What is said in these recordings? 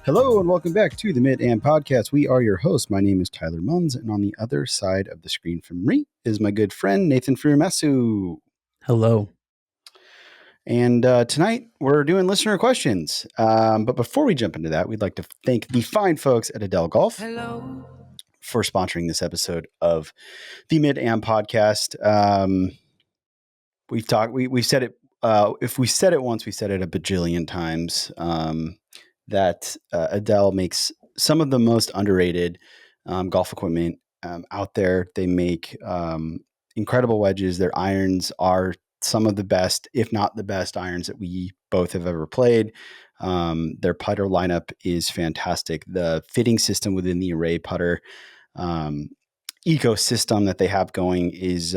Hello and welcome back to the Mid-Am Podcast. We are your hosts. My name is Tyler Munns, and on the other side of the screen from me is my good friend Nathan Furumesu. Hello. And tonight we're doing listener questions. But before we jump into that, we'd like to thank the fine folks at Adele Golf for sponsoring this episode of the Mid-Am Podcast. We've said it. If we said it once, we said it a bajillion times. That Adele makes some of the most underrated golf equipment out there. They make incredible wedges. Their irons are some of the best, if not the best, irons that we both have ever played. Their putter lineup is fantastic. The fitting system within the Array putter ecosystem that they have going is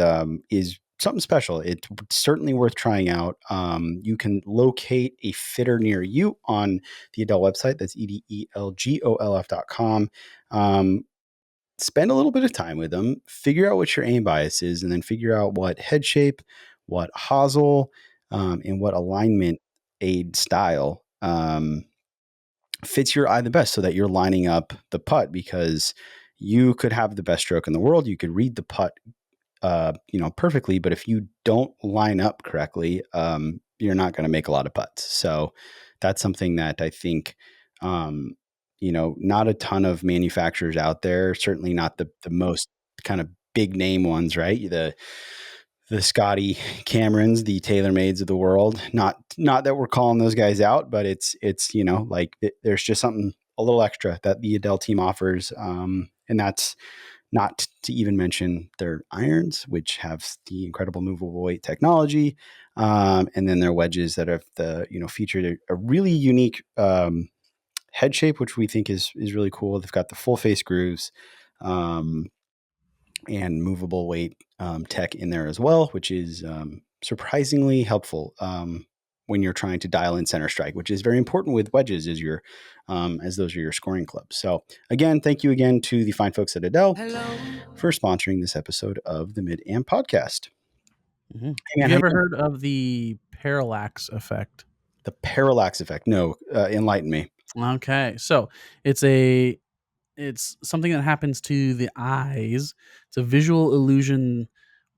something special. It's certainly worth trying out. You can locate a fitter near you on the Adele website. That's edelgolf.com. Spend a little bit of time with them, figure out what your aim bias is, and then figure out what head shape, what hosel, and what alignment aid style fits your eye the best so that you're lining up the putt, because you could have the best stroke in the world. You could read the putt perfectly, but if you don't line up correctly, you're not going to make a lot of putts. So that's something that I think, not a ton of manufacturers out there, certainly not the most kind of big name ones, right? The Scotty Camerons, the TaylorMades of the world. Not that we're calling those guys out, but it's there's just something a little extra that the Adele team offers, and that's not to even mention their irons, which have the incredible movable weight technology, and then their wedges that have featured a really unique head shape, which we think is really cool. They've got the full face grooves and movable weight tech in there as well, which is surprisingly helpful when you're trying to dial in center strike, which is very important with wedges as those are your scoring clubs. So again, thank you again to the fine folks at Adele for sponsoring this episode of the Mid-Am Podcast. Mm-hmm. Hey, have you ever heard of the parallax effect? The parallax effect? No, enlighten me. Okay, so it's something that happens to the eyes. It's a visual illusion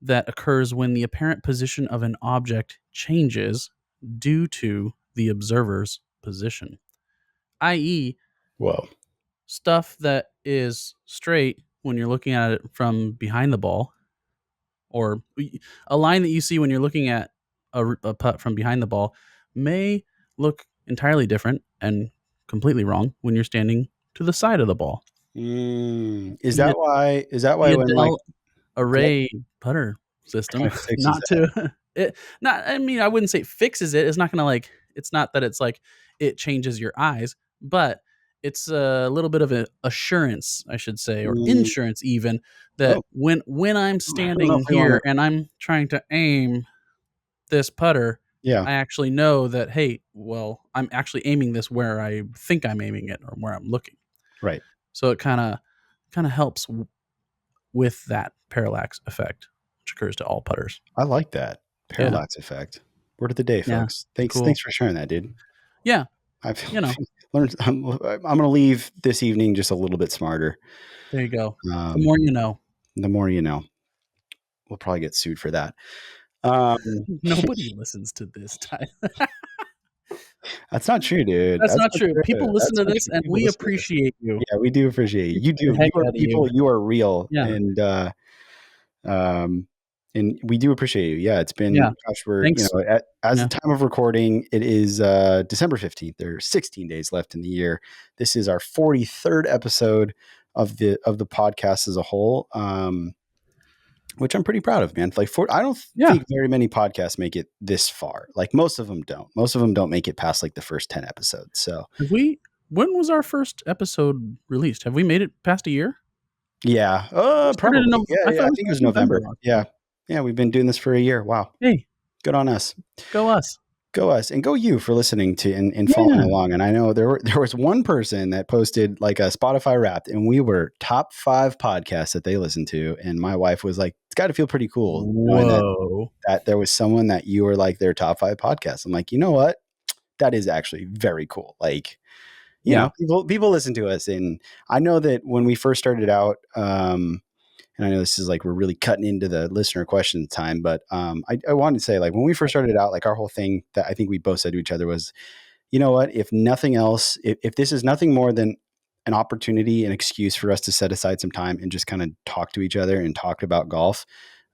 that occurs when the apparent position of an object changes due to the observer's position, i.e., whoa, stuff that is straight when you're looking at it from behind the ball, or a line that you see when you're looking at a putt from behind the ball may look entirely different and completely wrong when you're standing to the side of the ball. Is that why the when Adele Array putter system, I wouldn't say it fixes it. It's not gonna it's not that it's like it changes your eyes, but it's a little bit of an assurance, I should say, or insurance even, that when I'm standing here and I'm trying to aim this putter, I actually know that, hey, well, I'm actually aiming this where I think I'm aiming it or where I'm looking. Right. So it kind of helps with that parallax effect, which occurs to all putters. I like that parallax effect. Word of the day, folks. Thanks for sharing that, dude. Yeah, I've learned. I'm going to leave this evening just a little bit smarter. There you go. The more you know. The more you know. We'll probably get sued for that. Nobody listens to this time. That's not true, dude. That's not true. People listen to this, and we appreciate you. Yeah, we do appreciate you. You do. You are real, and we do appreciate you. Yeah, it's been. Gosh, we're as the time of recording, it is December 15th. There are 16 days left in the year. This is our 43rd episode of the podcast as a whole. Which I'm pretty proud of, man. I don't think very many podcasts make it this far. Like most of them don't. Most of them don't make it past like the first 10 episodes. So when was our first episode released? Have we made it past a year? Yeah. Probably. I think it was November. Yeah. Yeah. We've been doing this for a year. Wow. Hey, good on us. Go us. Go us, and go you for listening to and following along. And I know there was one person that posted like a Spotify Wrapped, and we were top 5 podcasts that they listened to. And my wife was like, "It's got to feel pretty cool knowing that there was someone that you were like their top 5 podcasts." I'm like, you know what? That is actually very cool. Like, Yeah. people listen to us, and I know that when we first started out, and I know this is like we're really cutting into the listener question time, but I wanted to say, like, when we first started out, like, our whole thing that I think we both said to each other was, you know what, if nothing else, if this is nothing more than an opportunity, an excuse for us to set aside some time and just kind of talk to each other and talk about golf,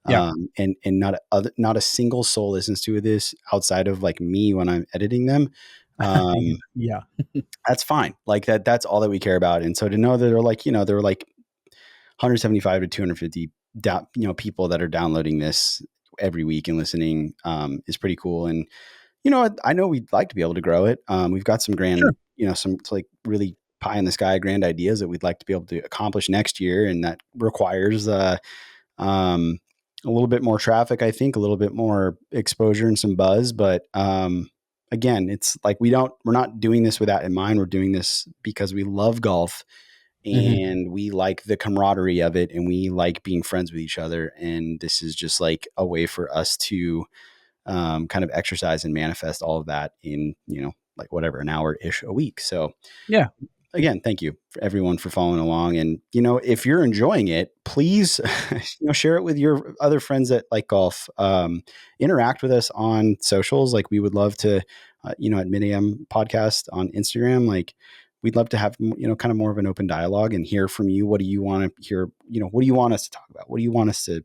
Yeah. and not a single soul listens to this outside of like me when I'm editing them. Um, Yeah. that's fine. Like that's all that we care about. And so to know that they're like 175 to 250 people that are downloading this every week and listening, is pretty cool. And I know we'd like to be able to grow it. We've got some Sure. grand, some like really pie in the sky grand ideas that we'd like to be able to accomplish next year, and that requires um, a little bit more traffic, I think, a little bit more exposure and some buzz. But again, it's like we're not doing this with that in mind. We're doing this because we love golf Mhm. and we like the camaraderie of it, and we like being friends with each other. And this is just like a way for us to kind of exercise and manifest all of that in, like whatever, an hour ish a week. So Yeah. again, thank you for everyone for following along. And, if you're enjoying it, please, share it with your other friends that like golf. Interact with us on socials. Like, we would love to, at Mid AM podcast on Instagram, like, we'd love to have, kind of more of an open dialogue and hear from you. What do you want to hear? What do you want us to talk about? What do you want us to,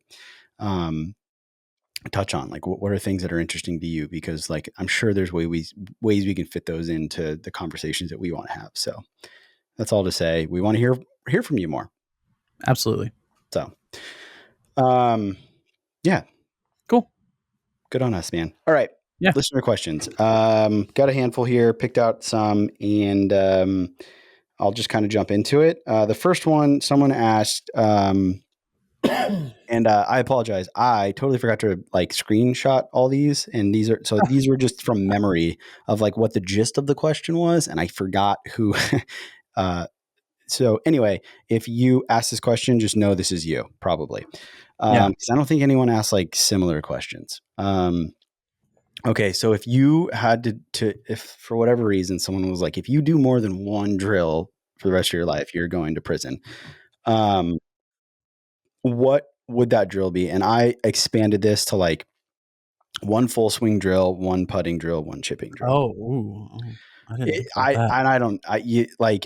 um, touch on? Like, what are things that are interesting to you? Because, like, I'm sure there's ways we can fit those into the conversations that we want to have. So that's all to say. We want to hear from you more. Absolutely. So, yeah, Cool. good on us, man. All right, Yeah. listener questions. Got a handful here, picked out some, and I'll just kind of jump into it. The first one, someone asked, and I apologize, I totally forgot to like screenshot all these, and these were just from memory of like what the gist of the question was, and I forgot who. So anyway, if you ask this question, just know this is you, probably. Yeah. 'Cause I don't think anyone asked like similar questions. Okay, so if you had if for whatever reason someone was like, if you do more than one drill for the rest of your life, you're going to prison. Um, what would that drill be? And I expanded this to like one full swing drill, one putting drill, one chipping drill. Oh, ooh, oh, I didn't think about that. I don't,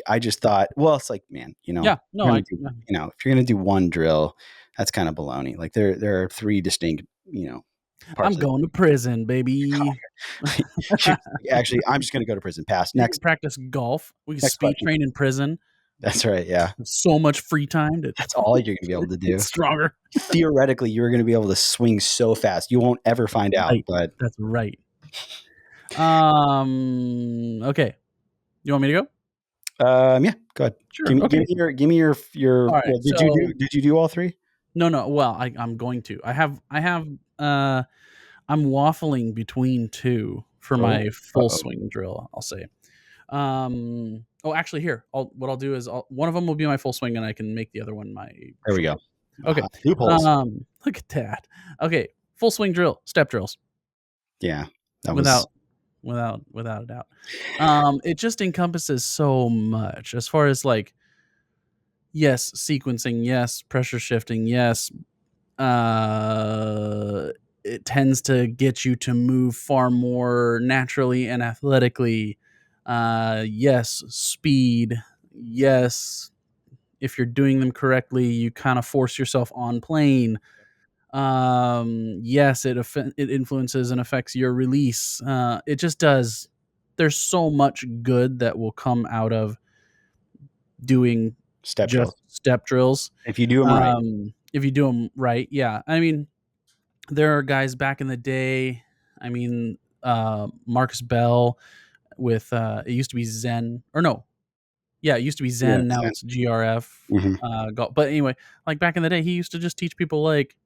I just thought, well, it's like, man, Yeah. No, you're I gonna do, yeah. if you're gonna do one drill, that's kind of baloney. Like, there are three distinct, I'm parts of going to prison, baby. it. Actually, I'm just gonna go to prison. Pass. You can Next, practice golf. We can next speed question. train in prison. That's right. Yeah, So much free time to that's all you're gonna be able to get do. stronger. Theoretically, you're gonna be able to swing so fast you won't ever find out. Right. But That's right. Okay. You want me to go? yeah, go ahead. Sure. Give Okay. me your. All right. Well, So did you do all three? no. Well, I'm going to. Uh I'm waffling between two for Oh, my full uh-oh. swing drill, I'll say. Oh, actually, here, what I'll do is one of them will be my full swing, and I can make the other one my There we go. shorter. Okay. Loopholes. Look at that. Okay, full swing drill, step drills, Yeah, that was without without a doubt. It just encompasses so much as far as like, yes, sequencing, yes, pressure shifting, yes. Uh, it tends to get you to move far more naturally and athletically. Yes, speed. Yes, if you're doing them correctly, you kind of force yourself on plane. Yes, it influences and affects your release. It just does. There's so much good that will come out of doing step just drills. step drills. If you do them right. If you do them right, yeah. I mean, there are guys back in the day. I mean, Marcus Bell with it used to be Zen, or no, yeah, it used to be Yeah. Zen. Now it's GRF. Mhm. But anyway, like back in the day, he used to just teach people like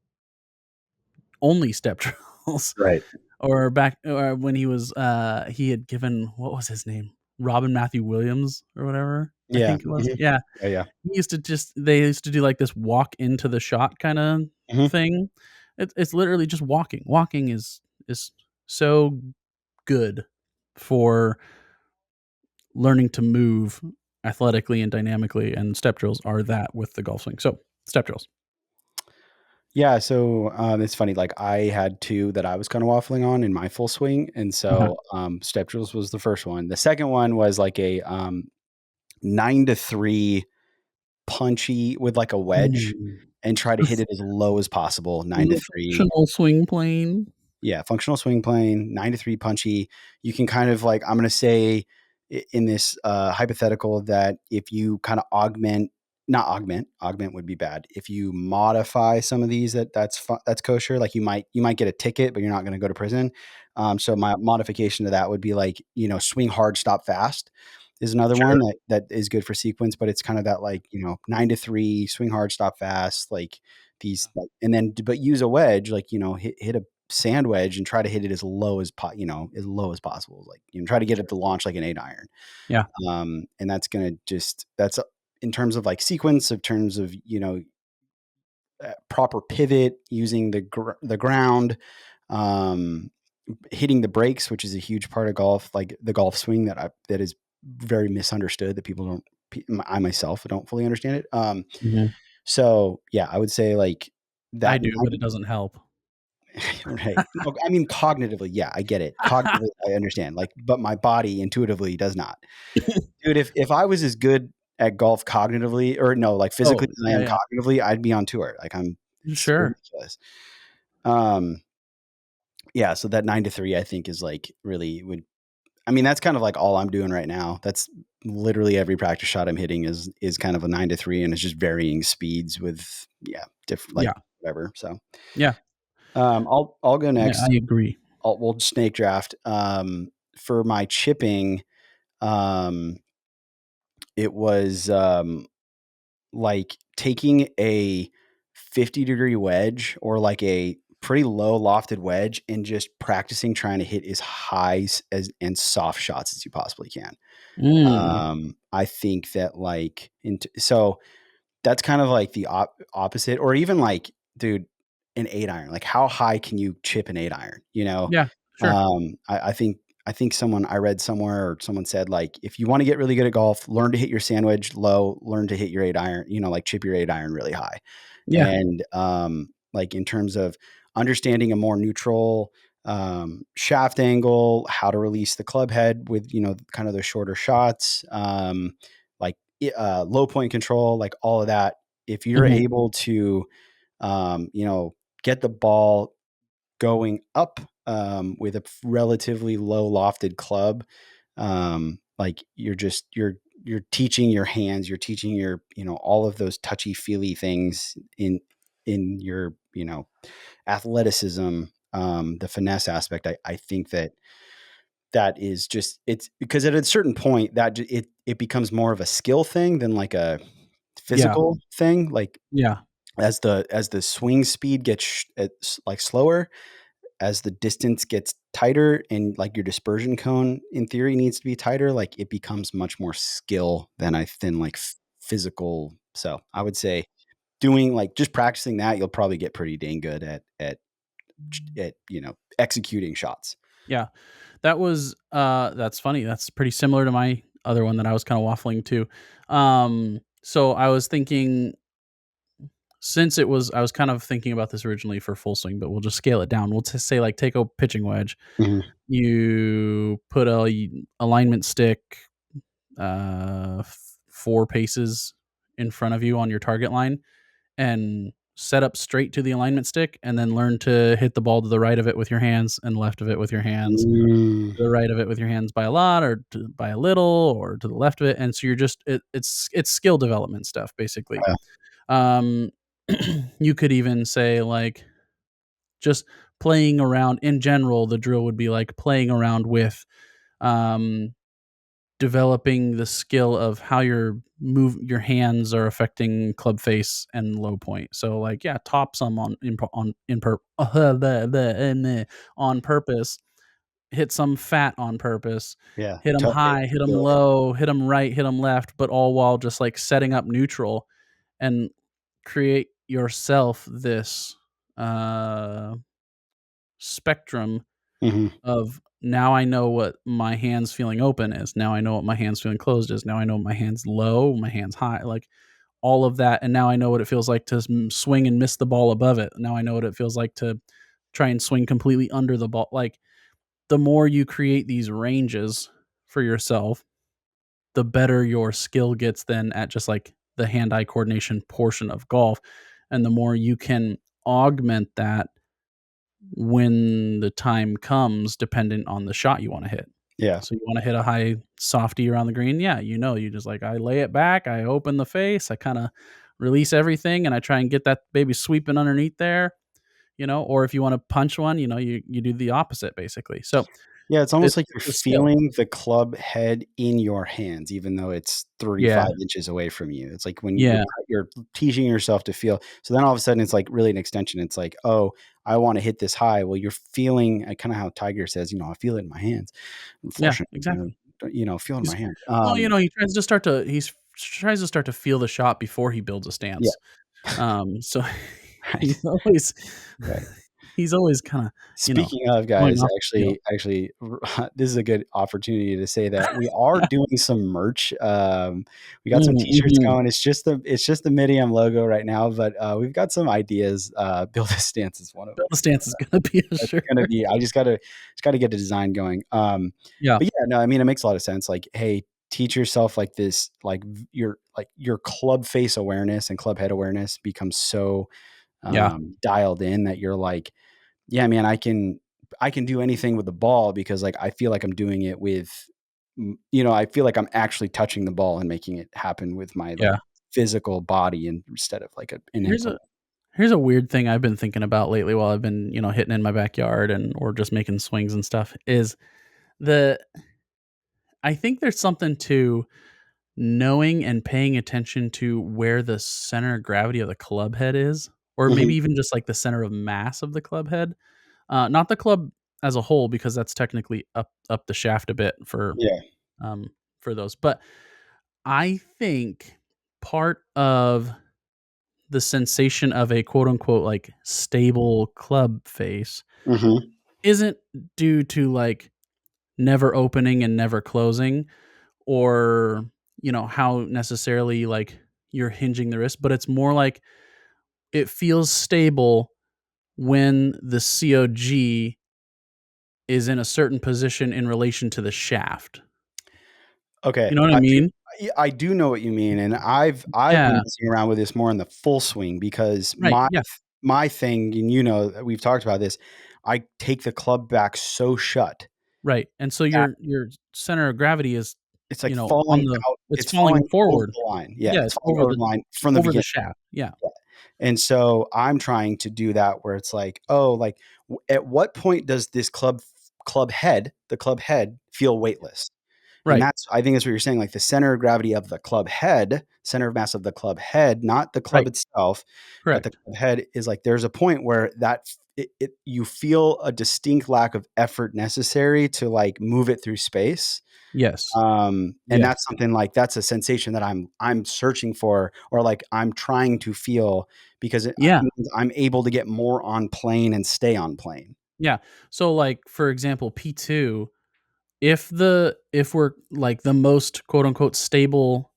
only step drills. Right. Or back or when he had given, what was his name? Robin Matthew Williams or whatever, I Yeah. think it was. Mhm. Yeah. Yeah, yeah. They used to do like this walk into the shot kind of Mhm. thing. It's literally just walking. Walking is so good for learning to move athletically and dynamically, and step drills are that with the golf swing. So, step drills. Yeah, so, it's funny, like, I had 2 that I was kinda waffling on in my full swing, and Uh-huh. so, step drills was the first one. The second one was like a, 9 to 3 punchy with, like, a wedge Mm. and try to hit it as low as possible, 9 to The 3. functional swing plane. Yeah, functional swing plane, 9 to 3 punchy. You can kind of like I'm gonna say in this hypothetical that if you kind of not augment would be bad. If you modify some of these, that's kosher. Like you might get a ticket, but you're not going to go to prison. So my modification to that would be like swing hard, stop fast is another one Sure. that is good for sequence, but it's kind of that like 9 to 3 swing hard, stop fast, like these like, and then but use a wedge like hit a sand wedge and try to hit it as low as as low as possible. Like, try to get it Sure. to launch like an 8 iron. Yeah. And that's gonna just in terms of like sequence, of terms of proper pivot, using the ground, um, hitting the brakes, which is a huge part of golf, like the golf swing that is very misunderstood. That people don't. I myself don't fully understand it. Mhm. So yeah, I would say like I that. do, but it doesn't help. Right. No, I mean, cognitively, yeah, I get it. Cognitively, I understand, like, but my body intuitively does not. Dude, if I was as good at golf cognitively or no, like, Oh, physically as I yeah, am yeah. cognitively, I'd be on tour. Like, it's Sure. ridiculous. Um, yeah, so that 9 to 3, I think, is, like, really would I mean, that's kind of, like, all I'm doing right now. That's literally every practice shot I'm hitting is kind of a 9 to 3, and it's just varying speeds with yeah, different like, Yeah. whatever, so, Yeah. I'll go Yeah, next. I agree. We'll snake draft. For my chipping, um, it was like taking a 50-degree wedge or like a pretty low lofted wedge and just practicing trying to hit as high as and soft shots as you possibly can. Mm. I think that like so that's kind of like the opposite, or even like, dude, an 8 iron. Like, how high can you chip an 8 iron? Yeah, sure. I think someone I read somewhere or someone said like if you want to get really good at golf, learn to hit your sandwich low, learn to hit your 8 iron, like chip your 8 iron really high. Yeah. And like in terms of understanding a more neutral shaft angle, how to release the club head with kind of the shorter shots, like low point control, like all of that. If you're Mhm. able to, get the ball going up with a relatively low lofted club, like you're teaching your hands, you're teaching your all of those touchy feely things in your athleticism, the finesse aspect. I think that is just it's because at a certain point it becomes more of a skill thing than like a Yeah. physical thing. Like Yeah. as the swing speed gets like slower, as the distance gets tighter, and like your dispersion cone in theory needs to be tighter, like it becomes much more skill than like physical. So I would say doing like just practicing that, you'll probably get pretty dang good at executing shots. Yeah. That's funny. That's pretty similar to my other one that I was kinda waffling to. So I was thinking I was kind of thinking about this originally for full swing, but we'll just scale it down. We'll just say, like, take a pitching wedge. Mhm. You put a alignment stick, 4 paces in front of you on your target line, and set up straight to the alignment stick, and then learn to hit the ball to the right of it with your hands and left of it with your hands, Mm. to the right of it with your hands by a lot or by a little, or to the left of it, and so you're just it's skill development stuff, basically. Yeah. Um, you could even say, like, just playing around in general, the drill would be, like, playing around with, um, developing the skill of how your hands are affecting club face and low point. So, like, yeah, top some on purpose, hit some fat on purpose, Yeah. hit them Toe hit, high, hit them feel it. low, hit them right, hit them left, but all while just, like, setting up neutral and create yourself this, uh, spectrum Mhm. of now I know what my hands feeling open is. Now I know what my hands feeling closed is. Now I know my hands low, my hands high, like all of that. And now I know what it feels like to swing and miss the ball above it. Now I know what it feels like to try and swing completely under the ball. Like the more you create these ranges for yourself, the better your skill gets then at just like the hand-eye coordination portion of golf, and the more you can augment that when the time comes, depending on the shot you wanna hit. Yeah. So you wanna hit a high softy around the green, yeah, you just like, I lay it back, I open the face, I kinda release everything, and I try and get that baby sweeping underneath there, or if you wanna punch one, you do the opposite basically. So Yeah, it's almost like you're it's a skill. feeling the club head in your hands, even though it's Yeah, 35 inches away from you. It's like when yeah, you're teaching yourself to feel. So then all of a sudden, it's like really an extension. It's like, oh, I want to hit this high. Well, you're feeling kind of how Tiger says, I feel it in my hands. yeah, Unfortunately, exactly. feel it in my He's hands. well, he tries to start to feel the shot before he builds a Yeah, stance. So right, he's always right. he's always kinda, Speaking of going guys, off the field. actually, this is a good opportunity to say that we are doing some merch. We got some T-shirts Mhm. going. It's just the Midium logo right now, but we've got some ideas. Build a stance is one of Build them. a stance is gonna be a That's shirt. gonna be. I just gotta get the design going. Yeah, But yeah, no, I mean it makes a lot of sense. Like, hey, teach yourself like this, your club face awareness and club head awareness becomes so yeah, dialed in that you're like, yeah, man, I can do anything with the ball because like I feel like I'm doing it with I feel like I'm actually touching the ball and making it happen with my like yeah. physical body instead of like an Here's a implement. here's a weird thing I've been thinking about lately while I've been, hitting in my backyard and or just making swings and stuff is the I think there's something to knowing and paying attention to where the center of gravity of the club head is, or maybe Mhm. even just like the center of mass of the club head. Not the club as a whole, because that's technically up the shaft a bit Yeah. um, for those. But I think part of the sensation of a quote unquote like stable club face Mhm. isn't due to like never opening and never closing, or how necessarily like you're hinging the wrist, but it's more like it feels stable when the COG is in a certain position in relation to the shaft. Okay. You know what I mean? I do know what you mean, and I've been Yeah, messing around with this more in the full swing because right, yeah, my thing, and we've talked about this. I take the club back so shut right, and so that your center of gravity is, it's like on the it's it's falling falling over forward. the line. Yeah, Yeah, it's it's falling over the line from the over the beginning. shaft, yeah, And so I'm trying to do that where it's like, oh, like at what point does this the club head feel weightless? And right, I think that's what you're saying, like the center of gravity of the club head, center of mass of the club head, not the club right, itself, but the correct. club head is like there's a point where you feel a distinct lack of effort necessary to like move it through space. Yes, And yes, that's something like that's a sensation that I'm searching for, or like I'm trying to feel because it yeah, means I'm able to get more on plane and stay on plane. yeah. So, like, for example, P2, if we're, like, the most, quote, unquote, "stable"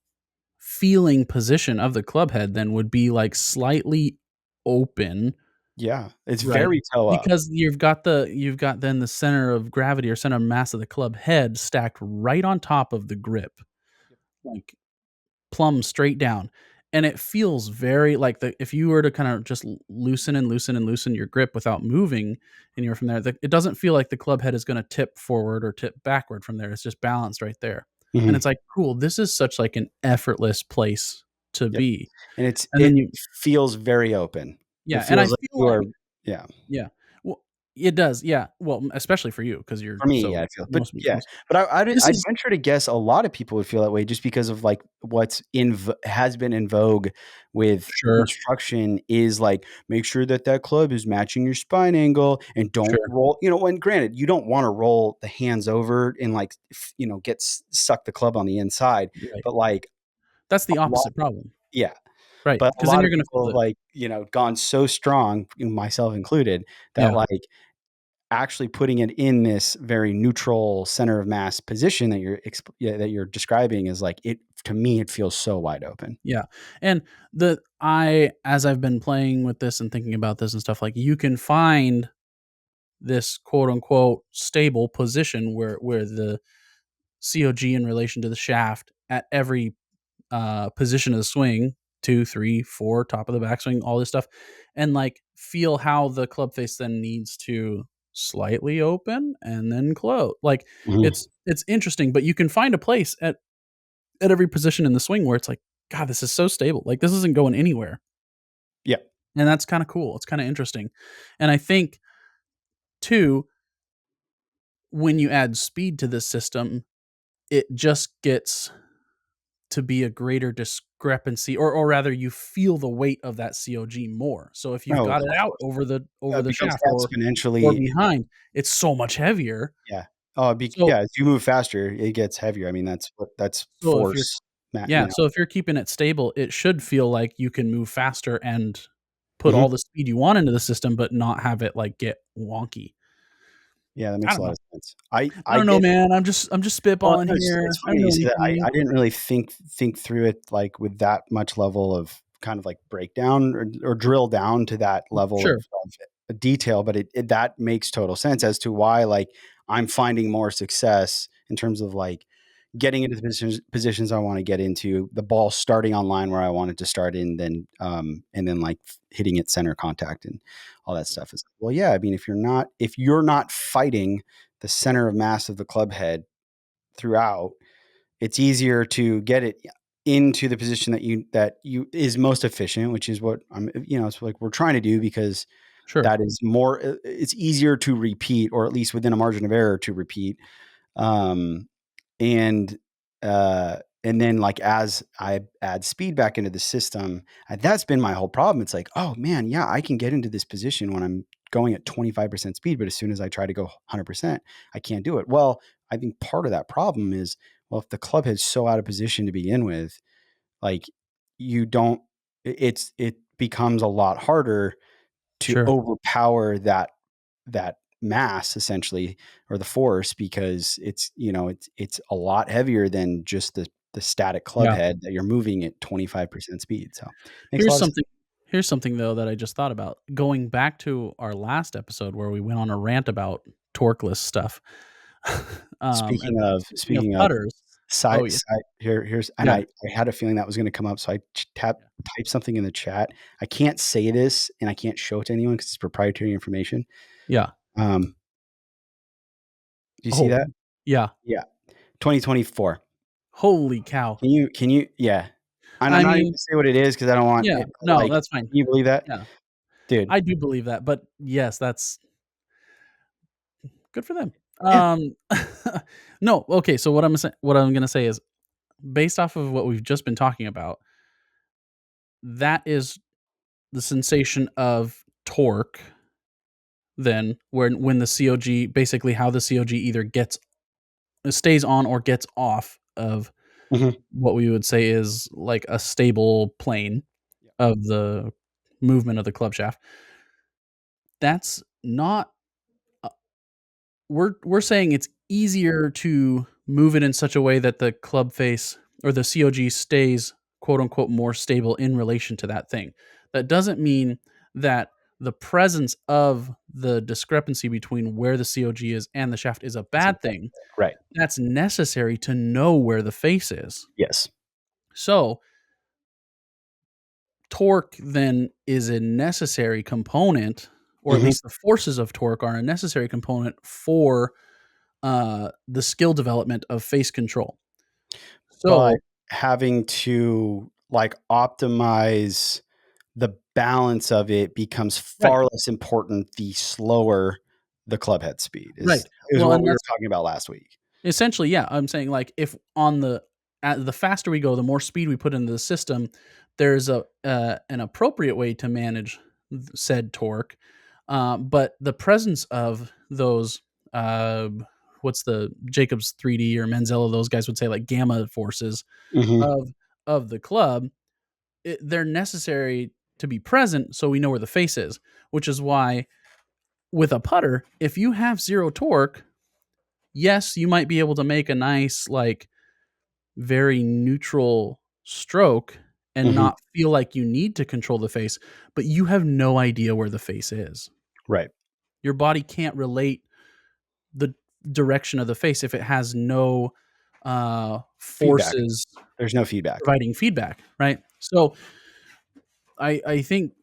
feeling position of the club head then would be, like, slightly open, Yeah, it's right? very toe up. Because you've got then the center of gravity or center of mass of the club head stacked right on top of the grip, like, plumb straight down, and it feels very like the if you were to kinda just loosen and loosen and loosen your grip without moving anywhere from there, it doesn't feel like the club head is gonna tip forward or tip backward from there, it's just balanced right there, and it's Mhm. like, "Cool, this is such, like, an effortless place to Yep, be," and and then it you feels very open. It yeah, and I feels like feel you are. like Yeah. yeah, well, it does, yeah, well, especially for you because 'cause you're For me, so yeah, I feel but most yeah, most but this I'd is venture to guess a lot of people would feel that way just because of, like, what's has been in vogue with sure, instruction is, like, make sure that that club is matching your spine angle and don't sure, roll when granted, you don't wanna roll the hands over and, like, get suck the club on the inside, right. but, like, That's the a lot opposite problem, yeah, right? but a Because then lot you're of gonna feel people have, the like, gone so strong, myself included, that, yeah. like, actually putting it in this very neutral center of mass position that you're describing is like it to me it feels so wide open. Yeah. And the I as I've been playing with this and thinking about this and stuff, like, you can find this quote unquote stable position where the COG in relation to the shaft at every position of the swing, 2, 3, 4, top of the backswing, all this stuff, and like feel how the club face then needs to slightly open and then close. Like, Mhm. it's interesting, but you can find a place at every position in the swing where it's like, God, this is so stable. Like, this isn't going anywhere. Yeah. And that's kind of cool. It's kind of interesting. And I think too, when you add speed to this system, it just gets to be a greater discrepancy, or rather you feel the weight of that COG more. So if you've No, got it of out course. over It the becomes shaft or exponentially behind, it's so much heavier. yeah. Oh, So yeah, as you move faster, it gets heavier. I mean, that's so if you're force, ma you yeah, know. so if you're keeping it stable, it should feel like you can move faster and put Mhm. all the speed you want into the system, but not have it like get wonky. Yeah, that I makes a don't lot know. of sense. I I don't know, get man. I'm just well, spitballing no, here. it's I funny don't that you know say that. anything. I didn't really think through it, like, with that much level of kind of, like, breakdown or drill down to that level Sure, of detail, but it that makes total sense as to why, like, I'm finding more success in terms of, like, getting into the positions I wanna get into, the ball starting on line where I want it to start in, then, and then, like, hitting it center contact and all that yeah, stuff is well, yeah, I mean, if you're not fighting the center of mass of the club head throughout, it's easier to get it into the position that you is most efficient, which is what it's like we're trying to do because sure, that is more it's easier to repeat or at least within a margin of error to repeat. Um, and and then like as I add speed back into the system, that's been my whole problem. It's like, oh man, yeah, I can get into this position when I'm going at 25% speed, but as soon as I try to go 100%, I can't do it. Well, I think part of that problem is, well, if the club head's so out of position to begin with, like you don't, it becomes a lot harder to sure. overpower that mass essentially or the force because it's a lot heavier than just the static club Yeah. head that you're moving at 25% speed. So makes a Here's lot of sense. something here's something though that I just thought about. Going back to our last episode where we went on a rant about torqueless stuff. And speaking of Speaking of putters. Oh, side yeah. side here's and Yeah. I had a feeling that was going to come up, so I Yeah. typed something in the chat. I can't say this and I can't show it to anyone because it's proprietary information. Yeah. um do you see Oh, that? yeah. Yeah, 2024. Holy cow. Can you yeah. And I'm I not even mean, gonna say what it is because I don't want yeah, it no, like, that's fine. can you believe that? Yeah. Dude, I do believe that, but yes, that's good for them. yeah, Um, no, okay, so what I'm gonna say is, based off of what we've just been talking about, that is the sensation of torque then when the COG, basically how the COG either stays on or gets off of mhm, what we would say is like a stable plane yeah, of the movement of the club shaft. That's not uh, we're saying it's easier to move it in such a way that the club face or the COG stays quote unquote more stable in relation to that thing. That doesn't mean that the presence of the discrepancy between where the COG is and the shaft is a it's a bad thing. right, That's necessary to know where the face is. yes, So, torque then is a necessary component, or at mhm, least the forces of torque are a necessary component for the skill development of face control. but So, having to, like, optimize the balance of it becomes right, far less important the slower the club head speed right. is Well, what and we were that's talking about last week. essentially, yeah, I'm saying, like, if on the faster we go, the more speed we put into the system, there's a an appropriate way to manage said torque. But the presence of those, uh, what's the Jacobs 3D or Manzello, those guys would say, like, gamma forces Mhm, of the club, they're necessary to be present so we know where the face is, which is why with a putter, if you have zero torque, yes, you might be able to make a nice, like, very neutral stroke and Mhm. not feel like you need to control the face, but you have no idea where the face is. Right. Your body can't relate the direction of the face if it has no Feedback. forces There's no feedback. providing feedback, right? So I think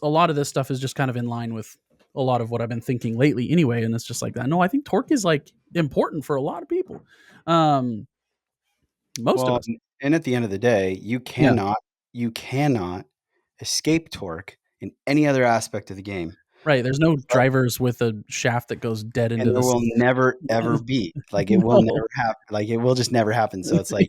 a lot of this stuff is just kind of in line with a lot of what I've been thinking lately anyway, and it's just like that. No, I think torque is like important for a lot of people. Um, most of Well, us. and at the end of the day, Yeah. you cannot escape torque in any other aspect of the game. Right. There's no But drivers with a shaft that goes dead and into there the will sea. never ever be. Like, it will No. never happen. Like, it will just never happen. So it's like,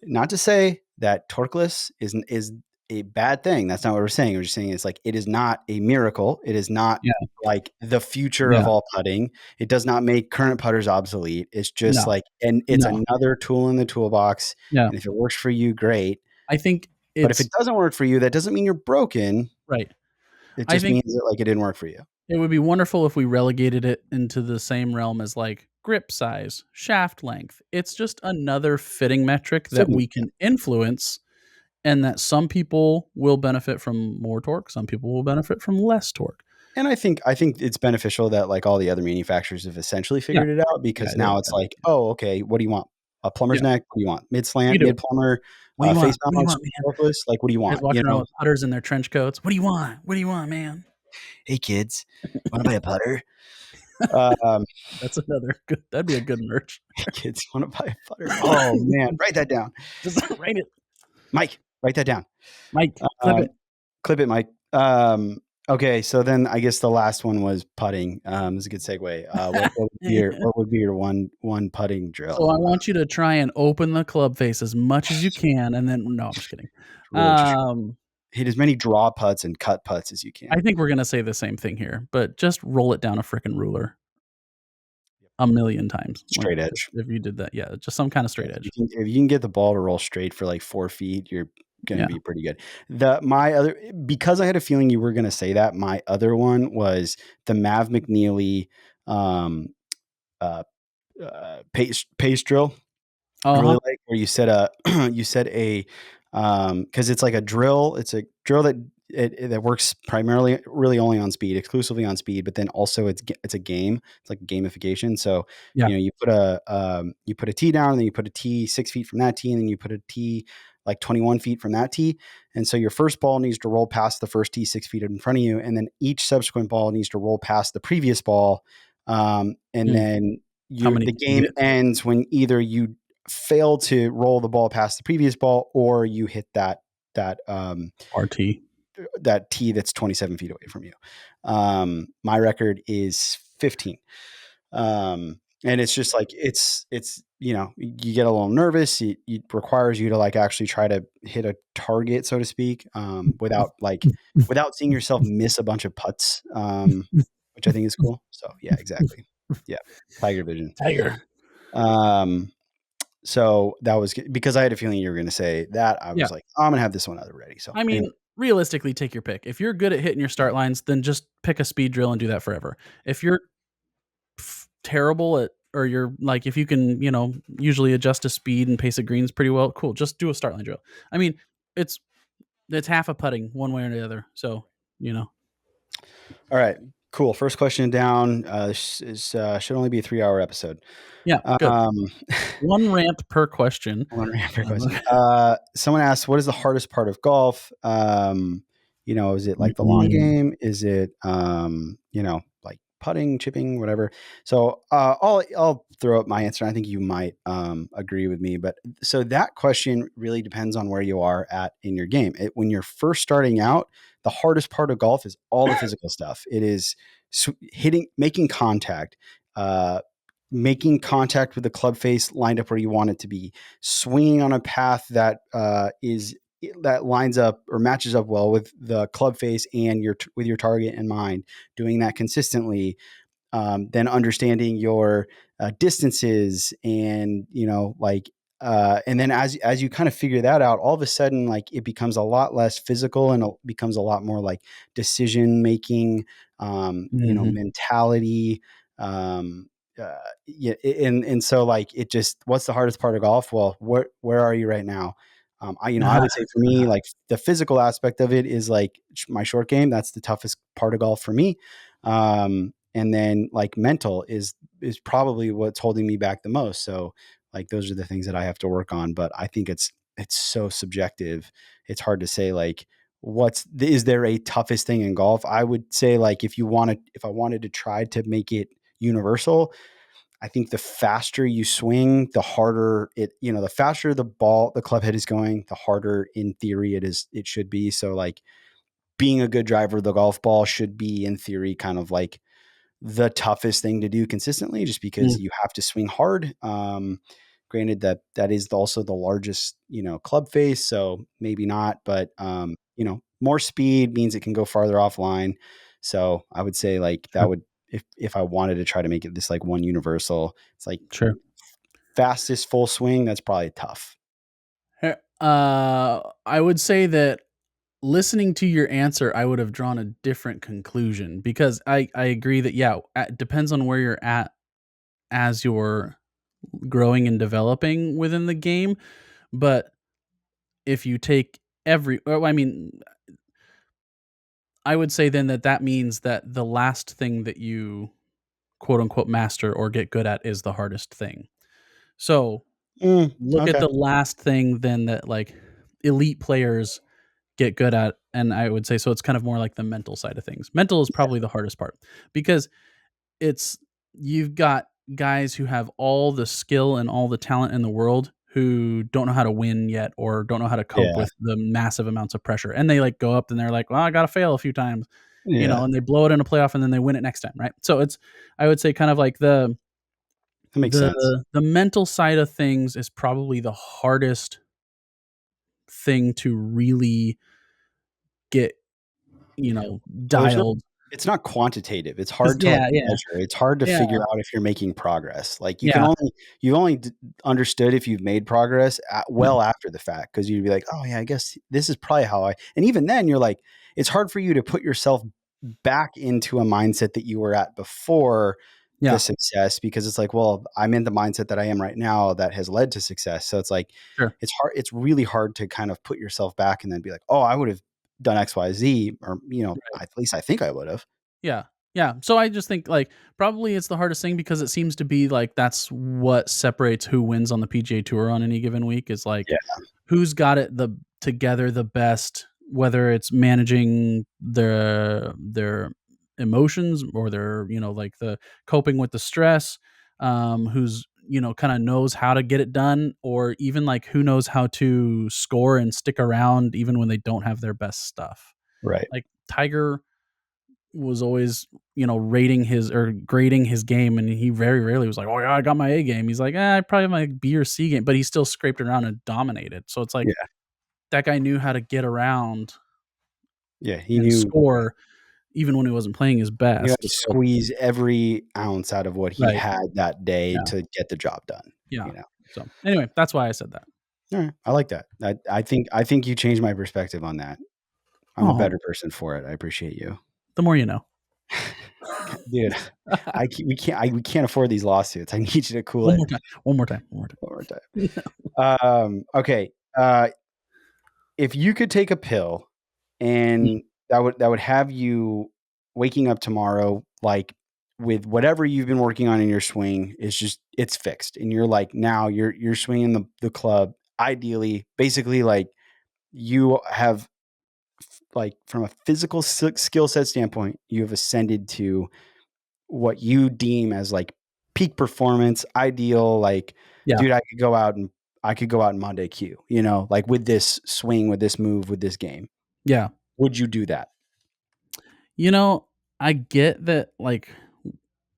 not to say that torqueless is a bad thing. That's not what we're saying. We're just saying it's like, it is not a miracle. It is not Yeah. like the future of Yeah. all putting. It does not make current putters obsolete. It's just No. like, and it's No. another tool in the toolbox. Yeah. And if it works for you, great. I think But if it it's doesn't work for you, that doesn't mean you're broken. right. It I just think means that, like, it didn't work for you. it would be wonderful if we relegated it into the same realm as like grip size, shaft length. It's just another fitting metric that Fitting, we yeah. can influence, and that some people will benefit from more torque, some people will benefit from less torque. And I think it's beneficial that, like, all the other manufacturers have essentially Yeah. figured it out, Yeah, because they now it's like, yeah. "Oh, okay, what do you want? A plumber's Yeah. neck? What do you want? Mid What are you slant, doing? mid plumber, What do you want? face What do you balance, want, man? torqueless? Like, what do you Guys want?" You walking around know? with putters in their trench coats. What do you want? What do you want, man? "Hey, kids, wanna buy a putter?" Um, That's another good that'd be a good merch. "Hey, kids, wanna buy a putter?" Oh, man, write that down. Just write it. Mike, write that down. Mike, clip Um, it. clip it, Mike. Okay, so then I guess the last one was putting. It's a good segue. What would be your one putting So drill? I want you to try and open the club face as much as you can, and then no, I'm just kidding. Really just Um, hit as many draw putts and cut putts as you I can. think we're gonna say the same thing here, but just roll it down a frickin' ruler Yep. a million times. Like, Straight edge. if you did that, yeah, just some kind of Yeah, straight edge. if you can get the ball to roll straight for like 4 feet, you're gonna Yeah. be pretty good. My other, because I had a feeling you were gonna say that, my other one was the Mav McNeely um, uh, pace drill. I Uh-huh. really like where you said a you said a, because it's like a drill. It's a drill that that works primarily really only on speed, exclusively on speed, but then also it's a game. It's like gamification. So, Yeah. you put a tee down, and then you put a tee 6 feet from that tee, and then you put a tee like 21 feet from that tee. And so your first ball needs to roll past the first tee 6 feet in front of you, and then each subsequent ball needs to roll past the previous ball. And Mm. then How many the can you game get? ends when either you fail to roll the ball past the previous ball, or you hit that RT. that tee that's 27 feet away from you. My record is 15. And it's just like, it's you get a little nervous. It requires you to, like, actually try to hit a target, so to speak, without seeing yourself miss a bunch of putts, which I think is cool. So yeah, exactly. Yeah, tiger vision. Tiger. Um, so that was because I had a feeling you were going to say that. I Yeah. was like, oh, I'm going to have this one other ready. So I anyway, mean, realistically, take your pick. If you're good at hitting your start lines, then just pick a speed drill and do that forever. If you're terrible at, or you're like, if you can, usually adjust to speed and pace of greens pretty well, cool. Just do a start line drill. I mean, it's half a putting one way or the other. So, all right, cool. First question down. This should only be a 3-hour episode. yeah, good. Um, One rant per question. one random question. Someone asked, "What is the hardest part of golf?" Is it like the long Mm, game? Is it like putting, chipping, whatever? So I'll throw up my answer. I think you might agree with me, but so that question really depends on where you are at in your game. When you're first starting out, the hardest part of golf is all the physical stuff. It is hitting, making contact with the club face lined up where you want it to be, swinging on a path that lines up or matches up well with the club face and with your target in mind, doing that consistently. Then understanding your distances, and like And then as you kind of figure that out, all of a sudden, like it becomes a lot less physical and it becomes a lot more like decision making, Mhm. mentality. Um, uh, yeah, and so like it just what's the hardest part of golf? Well, where are you right now? I would say for me, like the physical aspect of it is like my short game. That's the toughest part of golf for me. And then like mental is probably what's holding me back the most. So like those are the things that I have to work on, but I think it's so subjective. It's hard to say like is there a toughest thing in golf? I would say like if I wanted to try to make it universal, I think the faster you swing, the harder the faster the club head is going, the harder in theory it should be. So like being a good driver of the golf ball should be in theory kind of like the toughest thing to do consistently just because Mm, you have to swing hard. Granted that is also the largest, club face. So maybe not, but, more speed means it can go farther offline. So I would say like that sure, would, if I wanted to try to make it this like one universal, it's like sure. fastest full swing. That's probably tough. I would say that listening to your answer, I would have drawn a different conclusion because I agree that, yeah, it depends on where you're at as you're growing and developing within the game, but if you take I mean, I would say then that that means that the last thing that you quote unquote master or get good at is the hardest thing. So, look at Okay. the last thing then that, like, elite players get good at, and I would say so it's kind of more like the mental side of things. Mental is probably the hardest part because it's you've got guys who have all the skill and all the talent in the world who don't know how to win yet or don't know how to cope Yeah. with the massive amounts of pressure. And they like go up and they're like, "Well, I got to fail a few times." Yeah. And they blow it in a playoff and then they win it next time, right? So it's I would say kind of like That makes sense. the mental side of things is probably the hardest thing to really get, Well, dialed. it's not quantitative. It's 'Cause hard to like yeah, yeah, measure. It's hard to yeah, figure out if you're making progress. Like yeah, you've only understood if you've made progress yeah, well after the fact because you'd be like, oh yeah, I guess this is probably how and even then you're like, it's hard for you to put yourself back into a mindset that you were at before the yeah, success because it's like, well, I'm in the mindset that I am right now that has led to success. So it's like, sure. it's hard. It's really hard to kind of put yourself back and then be like, oh, I would have done X, Y, Z, or, at least I think I would have. Yeah. Yeah. So I just think like probably it's the hardest thing because it seems to be like that's what separates who wins on the PGA Tour on any given week is like Yeah. who's got it together the best, whether it's managing their emotions or their, like the coping with the stress, who's, kind of knows how to get it done, or even like who knows how to score and stick around even when they don't have their best stuff. Right. Like Tiger was always, rating his or grading his game, and he very rarely was like, "Oh yeah, I got my A game." He's like, "I probably have my B or C game," but he still scraped around and dominated. So it's like Yeah. that guy knew how to get around Yeah. He and knew score even when he wasn't playing his he knew how best. to So squeeze every ounce out of what he right, had that day yeah, to get the job done, yeah. you know? So anyway, that's why I said that. Alright. I like that. I think you changed my perspective on that. I'm a Oh, better person for it. I appreciate you. the more you know. Dude, we can't afford these lawsuits. I need you to cool One it more time. One more time. One more one more time. time. Okay. If you could take a pill Mm, and that would have you waking up tomorrow, like, with whatever you've been working on in your swing is just it's fixed, and you're like, now you're swinging the club ideally, basically, like, you have, like, from a physical skill set standpoint, you have ascended to what you deem as like peak performance, ideal, like, yeah, dude, I could go out and Monday Q, like with this swing, with this move, with this game. yeah. Would you do that? You know, I get that, like,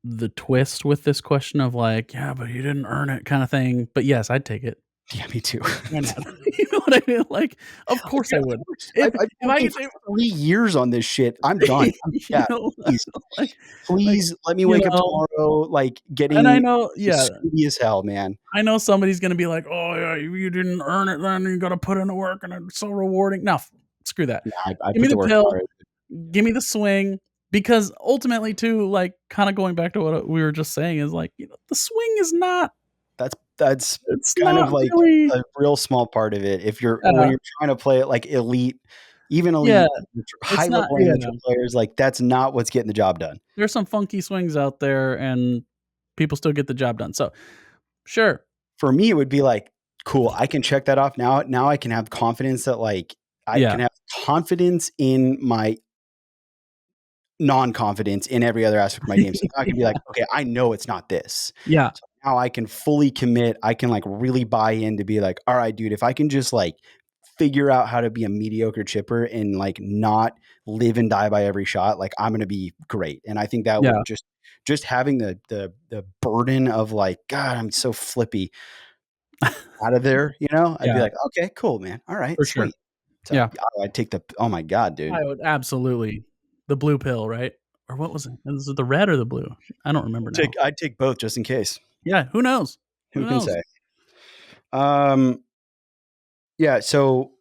the twist with this question of like, "Yeah, but you didn't earn it," kinda thing, but yes, I'd take it. Yeah, me too. Why not? You know what I mean? Like, of Like, course yeah, I of would. course. If I've been if I working could for say 3 years on this shit. I'm done. you Yeah, know, please. like like, Please let me you wake up know, tomorrow, like, and I getting know yeah, scooty as hell, man. I know somebody's gonna be like, "Oh, yeah, you didn't earn it, then you gotta put in the work, and it's so rewarding." No, screw that. Yeah, I Give me put the the work in pill, already. give me the swing, because ultimately too, like, kinda going back to what we were just saying is, like, the swing is not That's it's kind not of like really a real small part of it. If you're when yeah, you're trying to play it like elite, even yeah, elite it's high not level yeah, amateur players, like, that's not what's getting the job done. there's some funky swings out there, and people still get the job done, so, sure. For me, it would be like, cool, I can check that off now. Now I can have confidence that, like, I Yeah, can have confidence in my non-confidence in every other aspect of my game. So now I can be like, okay, I know it's not this. yeah, So now I can fully commit. I can like really buy in to be like, all right, dude, if I can just like figure out how to be a mediocre chipper and like not live and die by every shot, like I'm gonna be great. And I think that yeah, would just having the burden of like, God, I'm so flippy out of there, I'd be yeah, like, okay, cool, man. All right, for sure. sweet. So Yeah. I'd take oh my God, dude. I would absolutely. The blue pill, right? Or what was it? Was it the red or the blue? I don't remember now. I'd take both just in case. Yeah, who knows? Who Who can knows? say? Um, yeah, so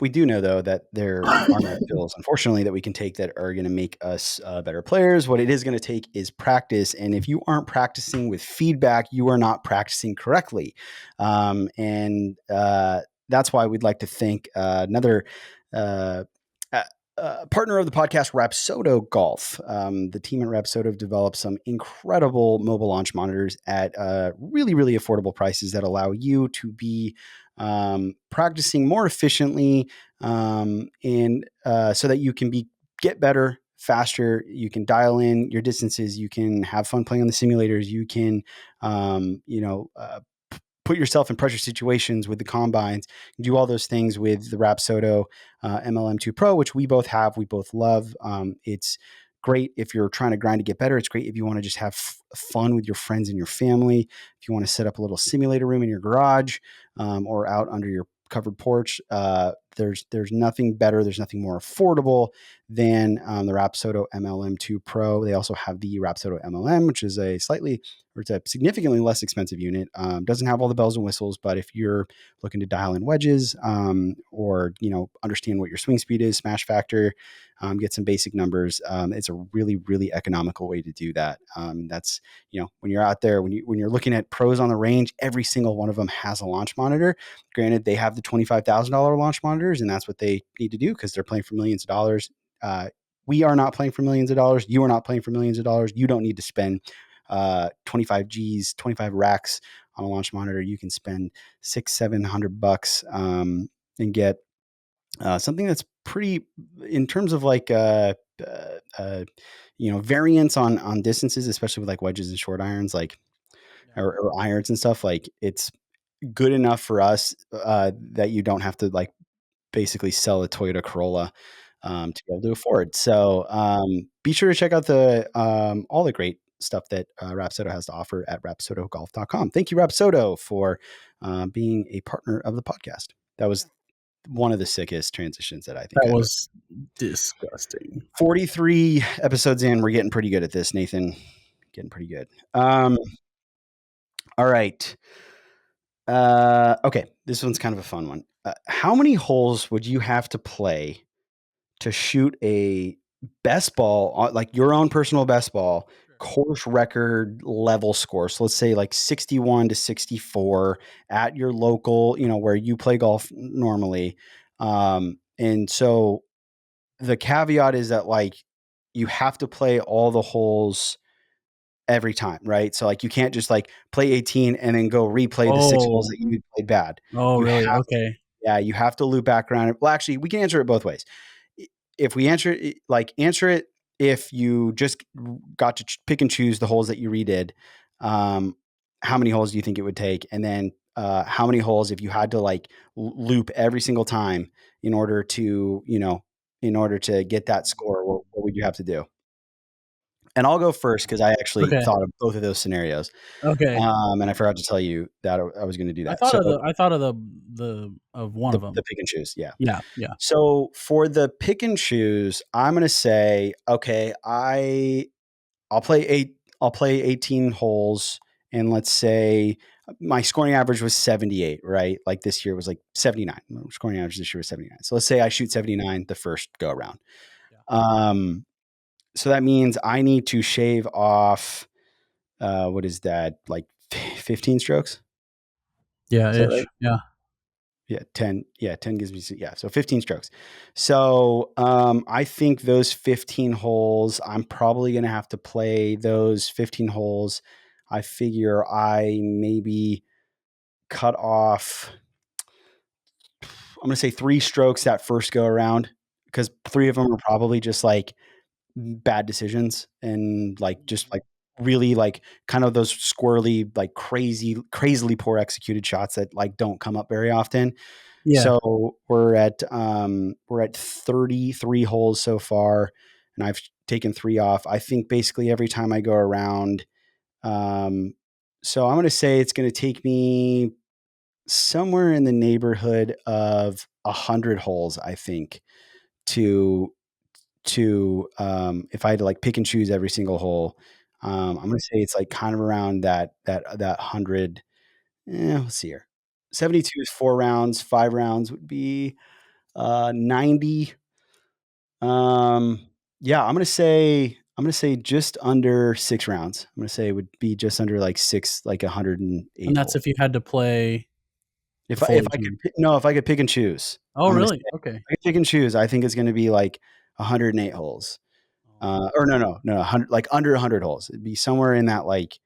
we do know though that there are no pills, unfortunately, that we can take that are going to make us better players. What it is going to take is practice, and if you aren't practicing with feedback, you are not practicing correctly. And that's why we'd like to thank another. Uh, uh, Partner of the podcast, Rapsodo Golf. The team at Rapsodo have developed some incredible mobile launch monitors at really, really affordable prices that allow you to be practicing more efficiently, and so that you can get better faster. You can dial in your distances. You can have fun playing on the simulators. You can, um, you know, uh, put yourself in pressure situations with the combines, do all those things with the Rapsodo MLM2 Pro, which we both have, we both love. It's great if you're trying to grind to get better. It's great if you want to just have fun with your friends and your family. If you want to set up a little simulator room in your garage, or out under your covered porch, there's nothing better. There's nothing more affordable than the Rapsodo MLM2 Pro. They also have the Rapsodo MLM, which is it's a significantly less expensive unit. Doesn't have all the bells and whistles, but if you're looking to dial in wedges, or understand what your swing speed is, smash factor, get some basic numbers, it's a really, really economical way to do that. That's when you're out there, when you're looking at pros on the range, every single one of them has a launch monitor. Granted, they have the $25,000 launch monitors, and that's what they need to do because they're playing for millions of dollars. We are not playing for millions of dollars. You are not playing for millions of dollars. You don't need to spend 25 G's, 25 racks on a launch monitor. You can spend 600-700 bucks, and get something that's pretty in terms of like variance on distances, especially with like wedges and short irons, like or irons and stuff. Like it's good enough for us that you don't have to like basically sell a Toyota Corolla to be able to afford. So be sure to check out all the great stuff that Rapsodo has to offer at rapsodogolf.com. Thank you, Rapsodo, for being a partner of the podcast. That was one of the sickest transitions that I think That I've ever. was disgusting. 43 episodes in, we're getting pretty good at this, Nathan. Getting pretty good. All right. Okay, this one's kind of a fun one. How many holes would you have to play to shoot a best ball, like your own personal best ball, Sure. course record level score? So let's say like 61 to 64 at your local, where you play golf normally. And so the caveat is that like you have to play all the holes every time, right? So like you can't just like play 18 and then go replay the six holes Oh. that you played bad. Oh, You really? have Okay. Yeah, you have to loop back around. Well, actually, we can answer it both ways. If we answer it if you just got to pick and choose the holes that you redid, um, how many holes do you think it would take? And then how many holes if you had to like loop every single time in order to, in order to get that score, what would you have to do? And I'll go first because I actually Okay. thought of both of those scenarios, Okay. and I forgot to tell you that I was going to do I that. thought So of the of one of the them. pick and choose, yeah. Yeah, yeah. So for the pick and choose, I'm going to say, okay, I'll play eight. I'll play 18 holes, and let's say my scoring average was 78. Right, like this year was like 79. My scoring average this year was 79. So let's say I shoot 79 the first go around. Yeah. Um, so that means I need to shave off. What is that? Like 15 strokes? Yeah, Is that ish. right? Yeah. Yeah, 10. Yeah, 10 gives me, yeah, so 15 strokes. So I think those 15 holes, I'm probably going to have to play those 15 holes. I figure I maybe cut off, I'm going to say 3 strokes that first go around because 3 of them are probably just like bad decisions and like just like really like kind of those squirrely, like crazily poor executed shots that like don't come up very often. Yeah. So we're at 33 holes so far, and I've taken 3 off. I think basically every time I go around, um, so I'm going to say it's going to take me somewhere in the neighborhood of 100 holes. I think to if I had to like pick and choose every single hole, I'm going to say it's like kind of around that 100. Let's see here. 72 is 4 rounds. 5 rounds would be 90. Um, yeah, I'm gonna say just under 6 rounds. I'm gonna say it would be just under like six, like And 108 that's holes. if you had to play the full If I could 18. no, if I could pick and choose, Oh, I'm gonna say really? if Okay. I could pick and choose. I think it's gonna be like 108 holes. Oh. Or no, 100, like under 100 holes. It'd be somewhere in that like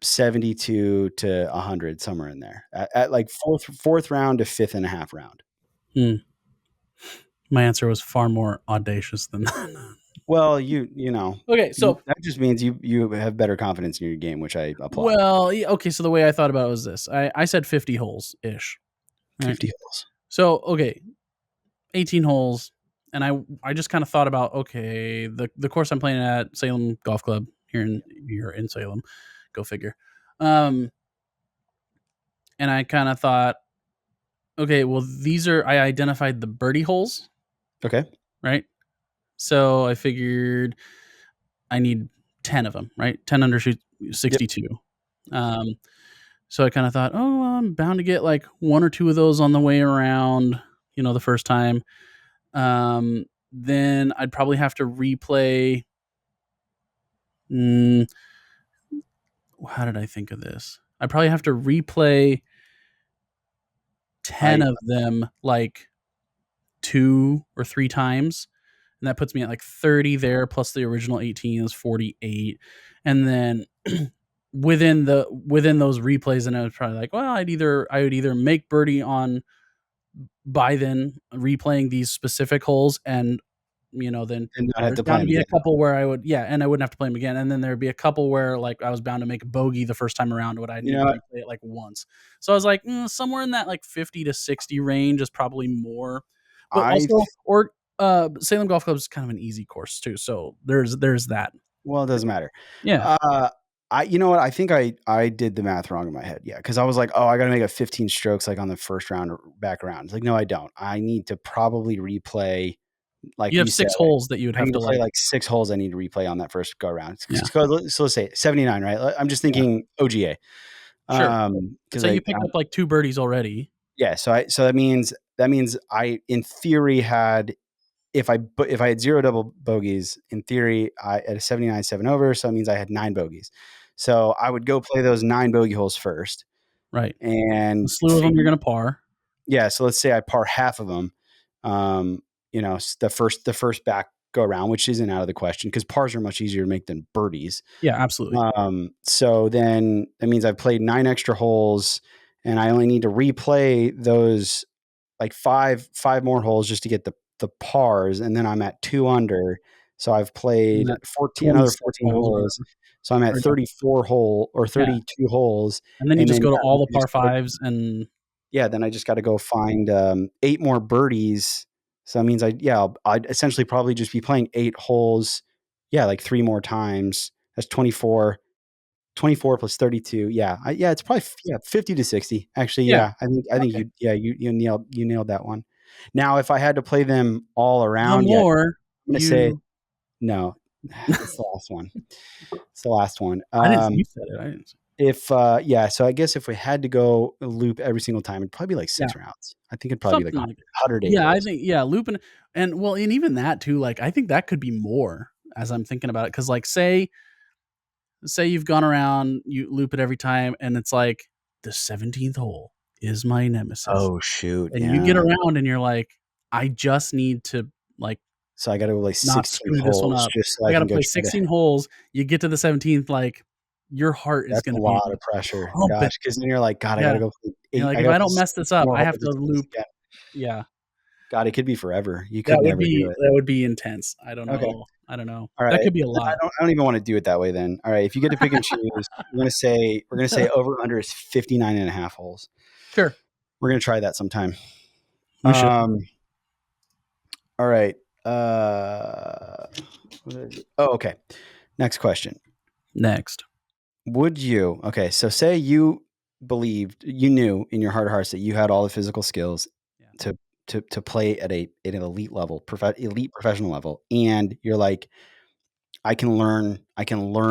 72 to 100, somewhere in there. At like fourth round to fifth and a half round. Hmm. My answer was far more audacious than that. Well, you know, Okay, so that just means you have better confidence in your game, which I applaud. well, okay, so the way I thought about it was this. I said 50 holes ish, right? 50 holes. So, okay, 18 holes, and I just kind of thought about, okay, the course I'm playing at Salem Golf Club here in Salem, go figure. And I kind of thought, okay, well, I identified the birdie holes, Okay. right? So I figured I need 10 of them, right? 10 undershoot Yep. 62. Um, so I kind of thought, oh, well, I'm bound to get like one or two of those on the way around, the first time. Then I'd probably have to replay. Mm, how did I think of this? I'd probably have to replay 10 I of them like 2 or 3 times. And that puts me at like 30 there, plus the original 18 is 48. And then within those replays, and I was probably like, well, I would either make birdie on by then replaying these specific holes, and then did not have there's to play bound to him be a again. couple where and I wouldn't have to play them again, and then there'd be a couple where like I was bound to make a bogey the first time around, would I You need know to what? replay it like once. So I was like, somewhere in that like 50 to 60 range is probably more, but I also or Salem Golf Club is kind of an easy course too, so there's that. Well, it doesn't matter. Yeah, Uh, you know what? I think I did the math wrong in my head. Yeah, because I was like, oh, I got to make a 15 strokes like on the first round or back around. It's like, no, I don't. I need to probably replay, like you have you said. 6 holes that you would I have need to to play like. like 6 holes. I need to replay on that first go around. Yeah, So let's say 79, right? I'm just yeah, thinking OGA. sure. Because So you picked up like 2 birdies already. yeah. So that means I in theory had if I had 0 double bogeys, in theory, I at a 79 7 over, so that means I had 9 bogeys. So I would go play those 9 bogey holes first Right. A and slew of them you're figure, gonna par. yeah. So let's say I par half of them. The first back go around, which isn't out of the question because pars are much easier to make than birdies. Yeah, absolutely. So then that means I've played 9 extra holes, and I only need to replay those like five more holes just to get the pars, and then I'm at 2 under. So I've And played that 14 another 26 14 holes or holes. whatever. So I'm at Or no, 32 holes, and then you and just then go to yeah, all then the I par just gotta, fives and yeah, then I just got to go find 8 more birdies. So that means I'd essentially probably just be playing 8 holes Yeah, like 3 more times. That's 24. 24 plus 32. Yeah. Yeah, it's probably 50 to 60. Actually, Yeah. yeah. I think Okay. you nailed that one. Now, if I had to play them all The around, yeah, more I'm gonna say you no. It's the last one. It's the last one. I didn't you said it, I didn't say If yeah, so I guess if we had to go loop every single time, it'd probably be like yeah, 6 rounds. I think it'd probably be like something like that. 108 Yeah, I holes. think yeah, looping and well, and even that too, like, I think that could be more as I'm thinking about it. Because like, say you've gone around, you loop it every time, and it's like, the 17th hole is my nemesis, Oh, shoot, and you get yeah. around and you're like, "I just need to, like, So I gotta go like not 16 screw this one holes up. just so I I gotta can go play try to 16 holes." You get to the 17th, like, your heart is that's a gonna be lot of pressure. pumping. Gosh, because then you're like, "God, I Yeah. gotta go play You're 8 like, I "If gotta I play don't mess 6 this up, more I holes have to just to do this loop." again." Yeah. God, it could be forever. You could never do it. That would be intense. I don't Okay. know. I don't know. All That right. could be a I lot. don't even wanna do it that way then. All right, if you get to pick and choose, we're gonna say over under is 59 and a half holes. Sure. We're gonna try that sometime. We should. Um, all right. Uh, what is it? Oh, okay. Next question. Next. Would you okay, so say you knew in your heart of hearts that you had all the physical skills Yeah. to to play at an elite level, elite professional level, and you're like, I can learn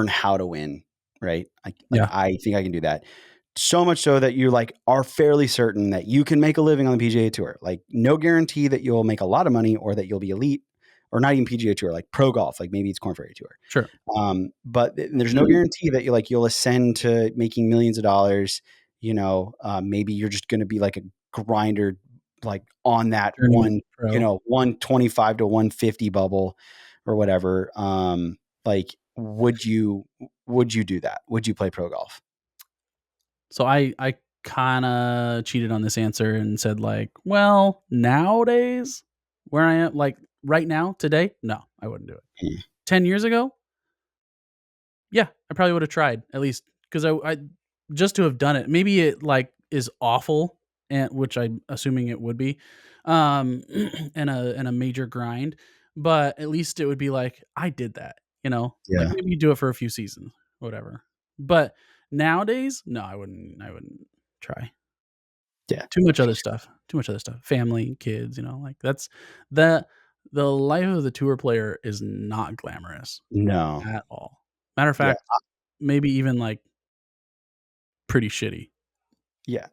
how to win, right? Yeah. I think I can do that. So much so that you like are fairly certain that you can make a living on the PGA Tour. Like no guarantee that you'll make a lot of money or that you'll be elite or not even PGA Tour, like pro golf, like maybe it's Corn Ferry Tour. Sure. But there's no guarantee that you'll ascend to making millions of dollars. Maybe you're just going to be like a grinder, like on that Journeyman pro. 125 to 150 bubble or whatever. Like, would you do that? Would you play pro golf? So I kinda cheated on this answer and said, like, well, nowadays, where I am, like, right now, today, no, I wouldn't do it. Hmm. 10 years ago, yeah, I probably would have tried at least because I just to have done it. Maybe it like is awful, and which I'm assuming it would be, and a major grind, but at least it would be like I did that, like Yeah, maybe you do it for a few seasons, whatever. But nowadays, no, I wouldn't. I wouldn't try. yeah. Too much other stuff. Too much other stuff. Family, kids, like that's the the life of the tour player is not glamorous No. at all. Matter of Yeah, fact, maybe even, like, pretty shitty. yeah.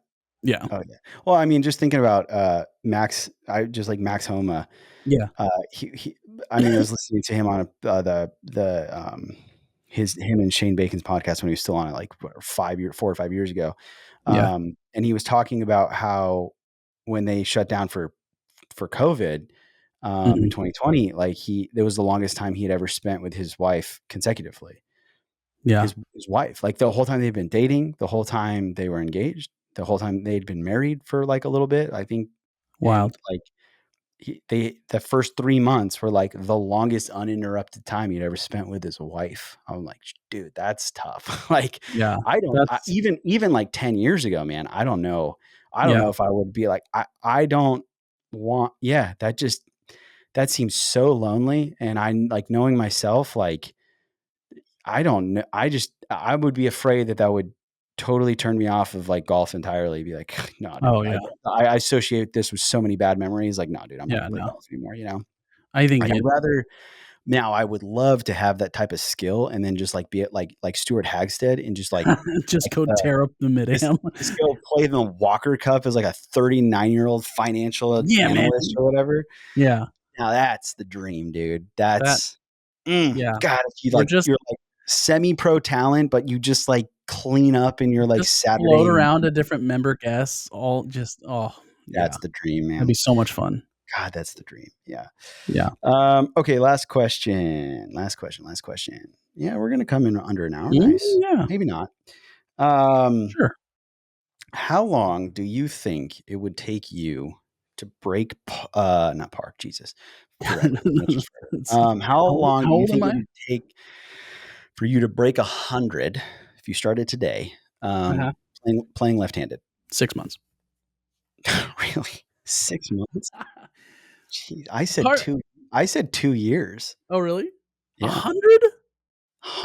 Yeah. Oh, yeah. Well, I mean, just thinking about, Max I just like Max Homa. Yeah. He I mean, I was listening to him on, him and Shane Bacon's podcast when he was still on it, like, what, 4 or 5 years ago. Yeah. And he was talking about how when they shut down for COVID, in Mhm. 2020, like, that was the longest time he had ever spent with his wife consecutively. Yeah. His wife, like, the whole time they've been dating, the whole time they were engaged, the whole time they'd been married for, like, a little bit, I think, and, Wild. like, the first 3 months were, like, the longest uninterrupted time he'd ever spent with his wife. I'm like, "Dude, that's tough." Like, Yeah. I That's even, like, 10 years ago, man, I don't know. I don't yeah. know if I would be like, I don't want yeah, that seems so lonely, and I like, knowing myself, like, I don't know. I would be afraid that that would totally turn me off of, like, golf entirely, be like, "No, dude, Oh, yeah. I associate this with so many bad memories, like, no, dude, I'm not Yeah, gonna play no. golf anymore," you know? I think Like, I'd it rather now I would love to have that type of skill and then just, like, be it like Stuart Hagstead and just, just like, go tear up the just mid-am. just go play the Walker Cup as, like, a 39-year-old financial Yeah, man. analyst or whatever. Yeah. Now that's the dream, dude. That That's yeah. God, if Or just you're, like, semi-pro talent, but you just, like, clean up in your, like, just float Saturday around to different member guests, all just oh, yeah. that's the dream, That'd man. be so much fun. God, that's the dream, yeah. Yeah. Okay, last question. Yeah, we're gonna come in under an hour, nice. Yeah. Maybe not. Um, Sure. how long do you think it would take you to break not par, Jesus, forever, much It's forever. How long how do you old am think it I? would take for you to break 100 if you started today, Uh-huh. playing left-handed? 6 months. Really? 6 months? Jeez, Part I said 2 years. Oh, really? Yeah. 100?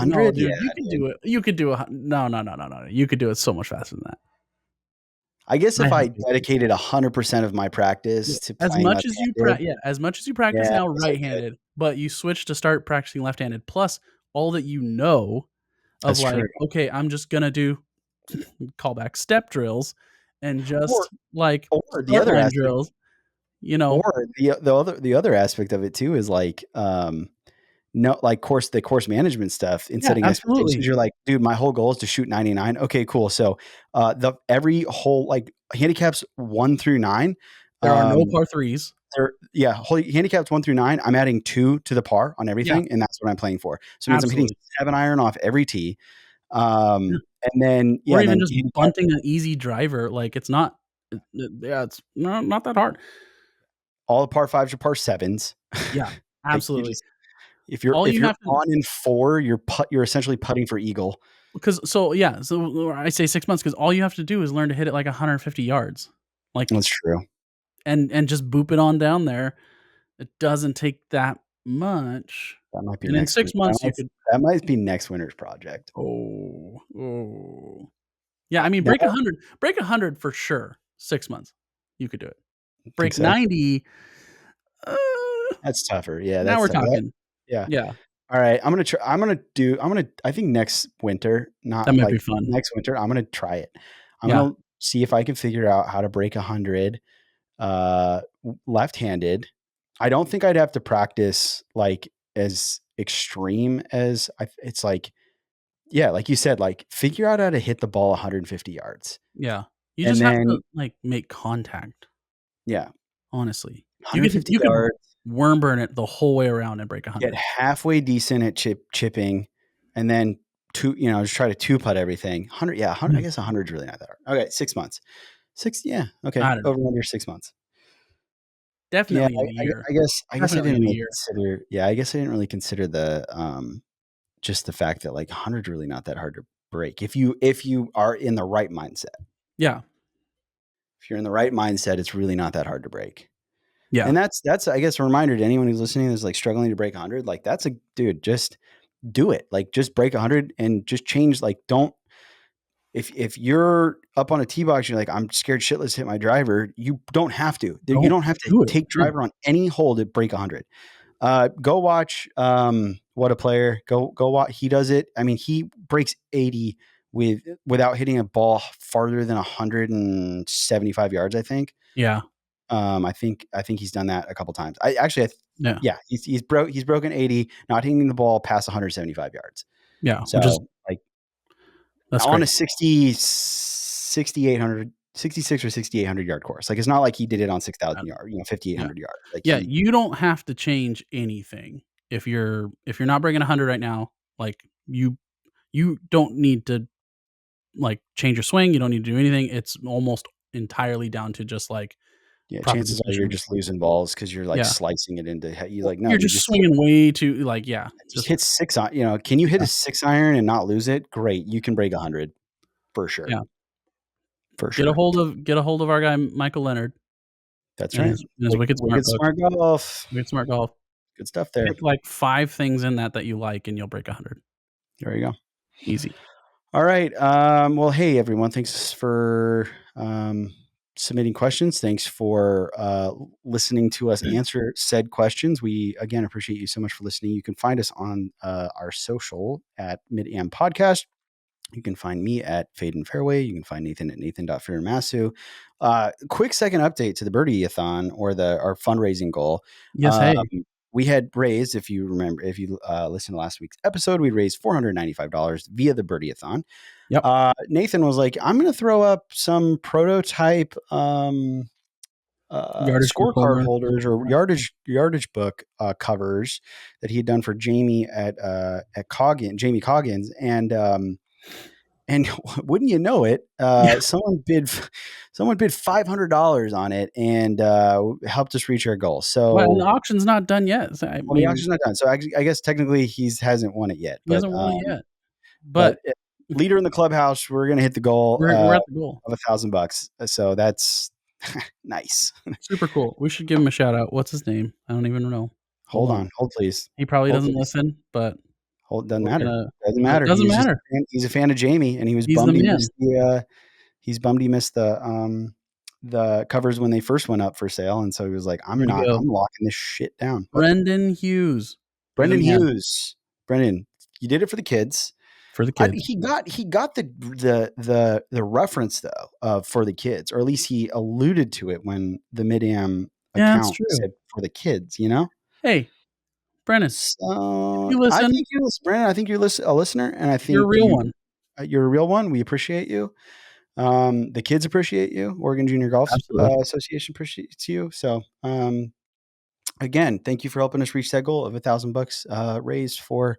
No, 100? Yeah, dude, you can dude. do it. You could do a no, no, no, no, no. You could do it so much faster than that. I guess I if I have patience. dedicated 100% of my Yeah, practice to playing left-handed, as much as you practice yeah, I now guess I could. right-handed, but you switch to start practicing left-handed, plus all that you know of That's like, true. okay, I'm just gonna do callback step drills and Or just like or the start other line aspect drills, you know. or the other aspect of it too is like, no, like the course management stuff in Yeah, setting expectations. absolutely. You're like, dude, my whole goal is to shoot 99. Okay, cool. So, the every whole like handicaps 1 through 9, There are no um, par threes. yeah, whole handicaps 1 through 9. I'm adding 2 to the par on Yeah, everything, and that's what I'm playing for. So it means I'm hitting absolutely. 7 iron off every tee. Yeah. And then Or yeah, and even then just handicap bunting an easy driver, like, it's not yeah, it's not that hard. all the par fives are par sevens. Yeah, Like you absolutely. just if you're All if you you're have to on in 4, you're essentially putting for eagle. because so, yeah, so I say 6 months because all you have to do is learn to hit it like 150 yards, like, That's true. and just boop it on down there. It doesn't take that much, That might be and in next 6 week. That months, you might could that might be next winter's project. oh, oh. Yeah, I mean, Now break 100 for sure, 6 months. You could do it. think Break so? 90, uh, That's tougher. Yeah, now that's we're tough. talking. Yeah. Yeah, All right. I think next winter, that not might be like fun. next winter, I'm gonna try it. I'm Yeah, gonna see if I can figure out how to break 100 left-handed. I don't think I'd have to practice like as extreme as it's like, yeah, like you said, like figure out how to hit the ball 150 yards. yeah. You And just have to, then like, make contact, yeah, honestly. 150 You could yards, worm burn it the whole way around and break get 100. halfway decent at chipping, and then just try to two putt everything. 100, yeah, 100, I Yeah. guess 100 is really not that hard. Okay, 6 months. Yeah, okay, I don't know. over under 6 months. Yeah, Definitely in a year. I guess I Definitely didn't in a really year. consider. Yeah, I guess I didn't really consider the just the fact that like 100 is really not that hard to break if you are in the right mindset. Yeah, If you're in the right mindset, it's really not that hard to break. yeah. And that's I guess a reminder to anyone who's listening that's like struggling to break 100. Like that's a dude, just do it. Like just break 100 and just change. Like don't if you're up on a tee box, you're like, I'm scared shitless to hit my driver. You don't have to. You Don't don't have to do it. take Yeah. driver on any hole to break 100. Go watch What a Player. Go watch. He does it. I mean, he breaks 80 without hitting a ball farther than 175 yards. I think. Yeah. I think he's done that a couple times. I actually, Yeah. yeah, he's broken 80, not hitting the ball past 175 yards. Yeah, which is So like that's on a great. 6,800, 66 or 6,800 yard course. Like it's not like he did it on 6,000 Uh, yard, yeah. 5,800 yards. Like Yeah, he, you don't have to change anything. If you're not breaking 100 right now, like, you don't need to, like, change your swing, you don't need to do anything. It's almost entirely down to just, like, yeah, proper chances are you're decision. just losing balls because you're like Yeah. slicing it into. You Well, like no, you're dude, just swinging way too like, yeah, just just hit six on. Can you hit a yeah, 6 iron and not lose it? Great, you can break 100 for sure, yeah. for sure. Get a hold of our guy, Michael Leonard, That's and right. his Wicked Smart Wicked book, smart golf. Wicked Smart Golf. Good stuff there. Pick, like, 5 things in that you like, and you'll break 100. There you go. Easy. All right. Well, hey everyone. Thanks for submitting questions. Thanks for listening to us answer said questions. We again appreciate you so much for listening. You can find us on our social at Mid-Am Podcast. You can find me at Fade and Fairway. You can find Nathan at nathan.fairmasu. Quick second update to the birdie-a-thon or our fundraising goal. Yes, Um, hey. we had raised, if you remember, if you listened to last week's episode, we raised $495 via the birdie-a-thon. Yep. Nathan was like, I'm going to throw up some prototype Yardage book scorecard holder. holders or yardage book covers that he had done for Jamie at Jamie Coggins, and wouldn't you know it, Yeah. someone bid $500 on it and helped us reach our goal. Well, and the So, auction's not done yet, so, I well, the mean, auction's not done. So I guess technically he hasn't won it yet, he hasn't won it yet, but but leader in the clubhouse, we're gonna hit the goal we're at the goal. of $1,000. So that's nice. Super cool. We should give him a shout out. What's his name? I don't even know. Hold on. Hold please. He probably Hold doesn't please. listen, but Hold doesn't we're matter. gonna Doesn't it matter. doesn't He's just matter. he's a fan of Jamie, and he was He's the bummed he man. missed the covers when they first went up for sale, and so he was like, There you go. I'm locking this shit down. What? Brendan Hughes. You're the Brendan man Hughes. Brendan, you did it for the kids. for the kids. He got the reference though for the kids, or at least he alluded to it when the mid-am Yeah, that's account true. said for the kids, you know? Hey, Brennan, if So you I listen, think you listen, Brandon. I think you're a listener, and I you're a think real one. you're a real one. We appreciate you. The kids appreciate you. Oregon Junior Golf Absolutely. Association appreciates you. So again, thank you for helping us reach that goal of $1,000 raised for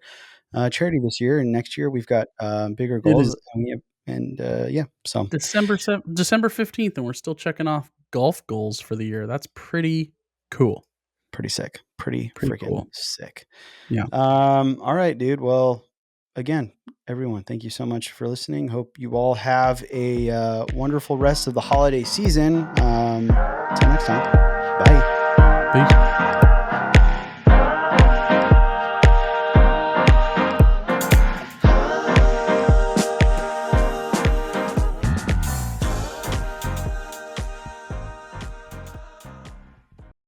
charity this year. And next year we've got bigger It goals. is Yeah, so December 15th, and we're still checking off golf goals for the year. That's pretty cool. pretty sick. Pretty Pretty freaking cool. sick. Yeah. All right, dude. Well, again, everyone, thank you so much for listening. Hope you all have a wonderful rest of the holiday season. Until next time. Bye. Peace.